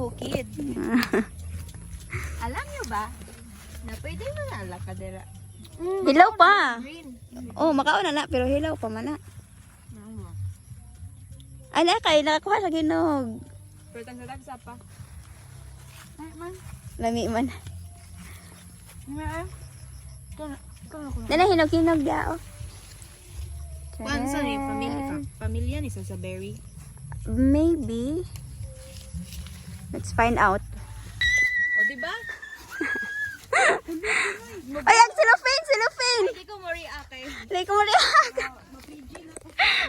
bukid. Alam nyo ba na pwede manala ka dira? Hilaw pa. Green. Oh, makauna na pero hilaw pa man na. Ala kay nakakuha sa ginog. Pero tang sa pa. Ay man. Lami man. Nga. Dala hinog-hinog dia oh. Kuan sa ni pamilya ni sa berry. Maybe. Let's find out. O di ba? Ay, ang cellophane, cellophane. Hindi ko mori akay. Like mo rin.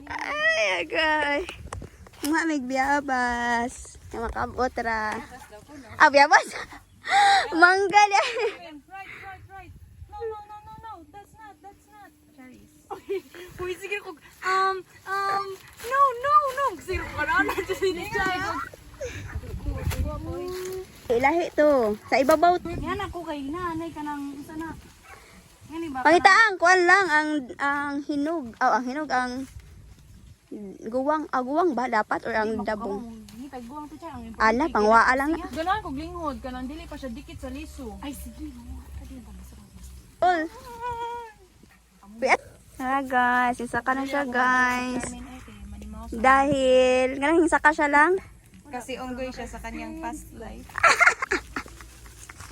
Ay, agay. Mga may biyabas. Yung makabot ra. Ah, biyabas? Manggal yan. Right. No. That's not. Cherries. Uy, sige ko. No. Sige ko na na just ni Cherries. Ilahi to. Sa ibabaw. Yan ako kay nanay ka nang isa na. Ngani ba? Pangitaan, kuan lang ang hinog. Oh, ang hinog ang guwang ba dapat or ang dabong? Ni tagbuang to siya ang Ala, pangwaa lang na. Ganahan kog linghod kanang dili pa siya dikit sa liso. Ay sige. All. Ah, guys, isa ka na siya, guys. Dahil, ganang isa ka siya lang. Kasi onggoy siya sa kanyang past life.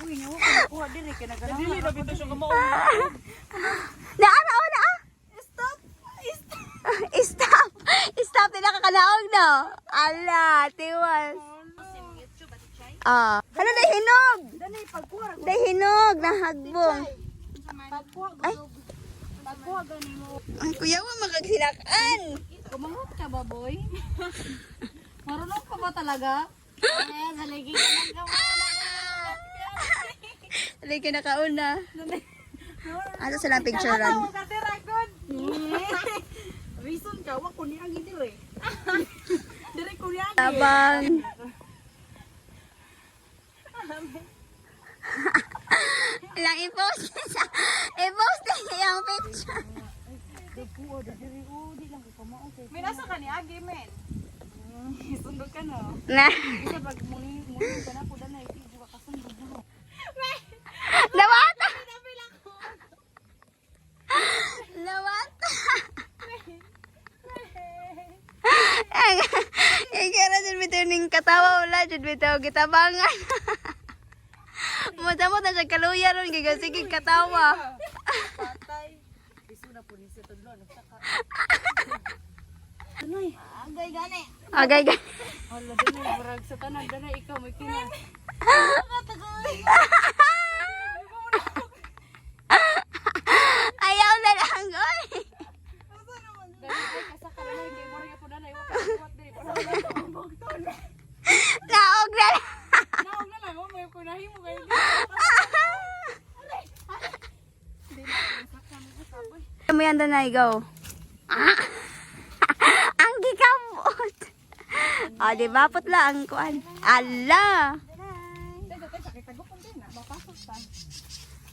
Uy, nawa ko nakuha dili kay naganahan. Dili na bito siya kamao. Naa. Stop. Stop! Stop! Di nakakanaog, no? Ala, tiwas. Ah. Ano, day hinog? Danay pagkuha. Day hinog, nahagbong. Ay. Pagkuha gani mo. Ay, kuya mo, makagsilakan. Kumangot ka ba, boy? Marunong ka ba talaga? Eh, haligi ka lang ka Alay ka nakauna. Ano silang picturean? Reason ka, wak ko niya gini rin. Dari ko niya Tabang. Lang i-post niya. I-post niya yung picture. May nasa ka ni Agi, men. Sundog ka no. Na. Isa pag muli ka na po na ipidyo ka kasundog mo. Nawata. Nawata. Ikara dyan bitaw ning katawa wala dyan bitaw gitabangan. Muta na siya kaluya ron gigasigig katawa. Patay. Piso na po ni sa tudlo. Anoy, agay gani. Agay. Hala, danay, barag sa tanan, danay, ikaw, may kina. Ayaw na lang, oy. Danay, ay, kasaka na lang, kay Maria po danay, wakat, dili, parang bugton. Naog na lang. Naog na lang, may kunahin mo kayo. Mo yan na go. Ang gikamot. O, di ba? Putla ang kuan. Ala.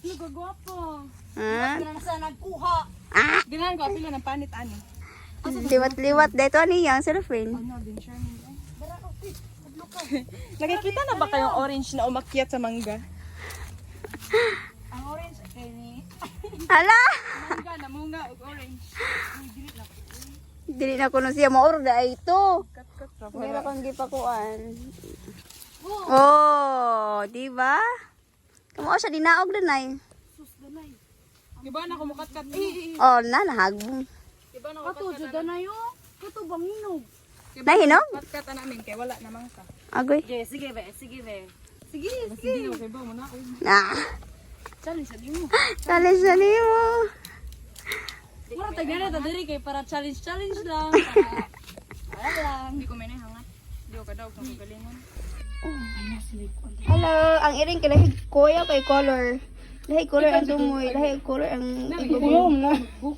Nagagwapo. Ha? Ganahan sa nagkuha. Ah. Ganahan ko, apila ng panit, ani. Liwat-liwat. Dito niya ang cellophane. Ano, bin Sherman. Nakikita na ba kayong orange na umakyat sa mangga? Ang orange, kay ni... Ala. Mangga, namunga, og orange. Uy, dili na. Dili na kuno siya maorda ay ito. Kat-kat ra. Meron kang gipakuan. Oh, di ba? Kamo siya dinaog din ay. Sus, danay. Diba na kumukat-kat? Oh, na nahagbong. Diba na kumukat-kat? Danay, oh. Kato bang hinog? Nahinog? Kat-kat namin, kay wala namang ka. Agoy. Sige, be. Sige. Sige, okay ba mo na ako? Ah. Challenge, sabi mo. Talis na mo. Mura tagana ta diri kay para challenge lang. Para lang. Hindi ko may nahangat. Hindi ko kadaw kung galingon. Hello, ang iring kay kuya kay color. Lahi color ang tumoy, lahi color ang Kuya mo.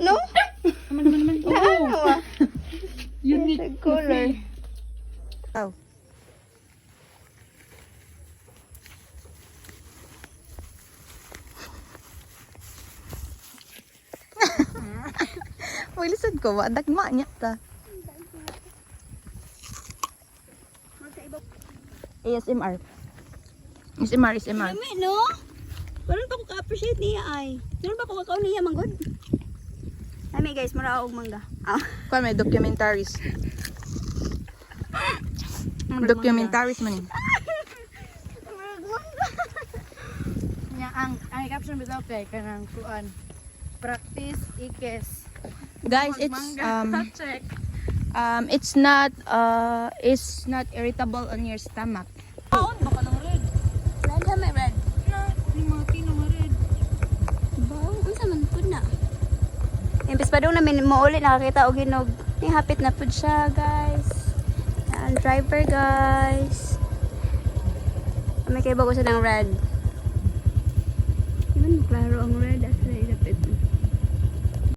no? Naman. Ano? Unique color. Oh. Uy, lisod ko ba? Dagma niya ta. ASMR. ASMR, ASMR. Lami, no? Parang pa ko ka-appreciate niya ay. Meron pa ko kakao niya, manggod. Lami guys, mara og mangga. Ah. Kuan may documentaries. Documentaries man. Nya ang caption bitaw kay kanang kuan. Practice ikes. Guys, Check. it's not irritable on your stomach. Aon baka nang red. Red ha, may red. Ni mati na red. Baw, unsa man pud na. Imbes pa daw namin mo ulit nakakita og hinog. Ni hapit na pud siya, guys. Yan, driver, guys. May kay bago sa ng red. Iman klaro ang red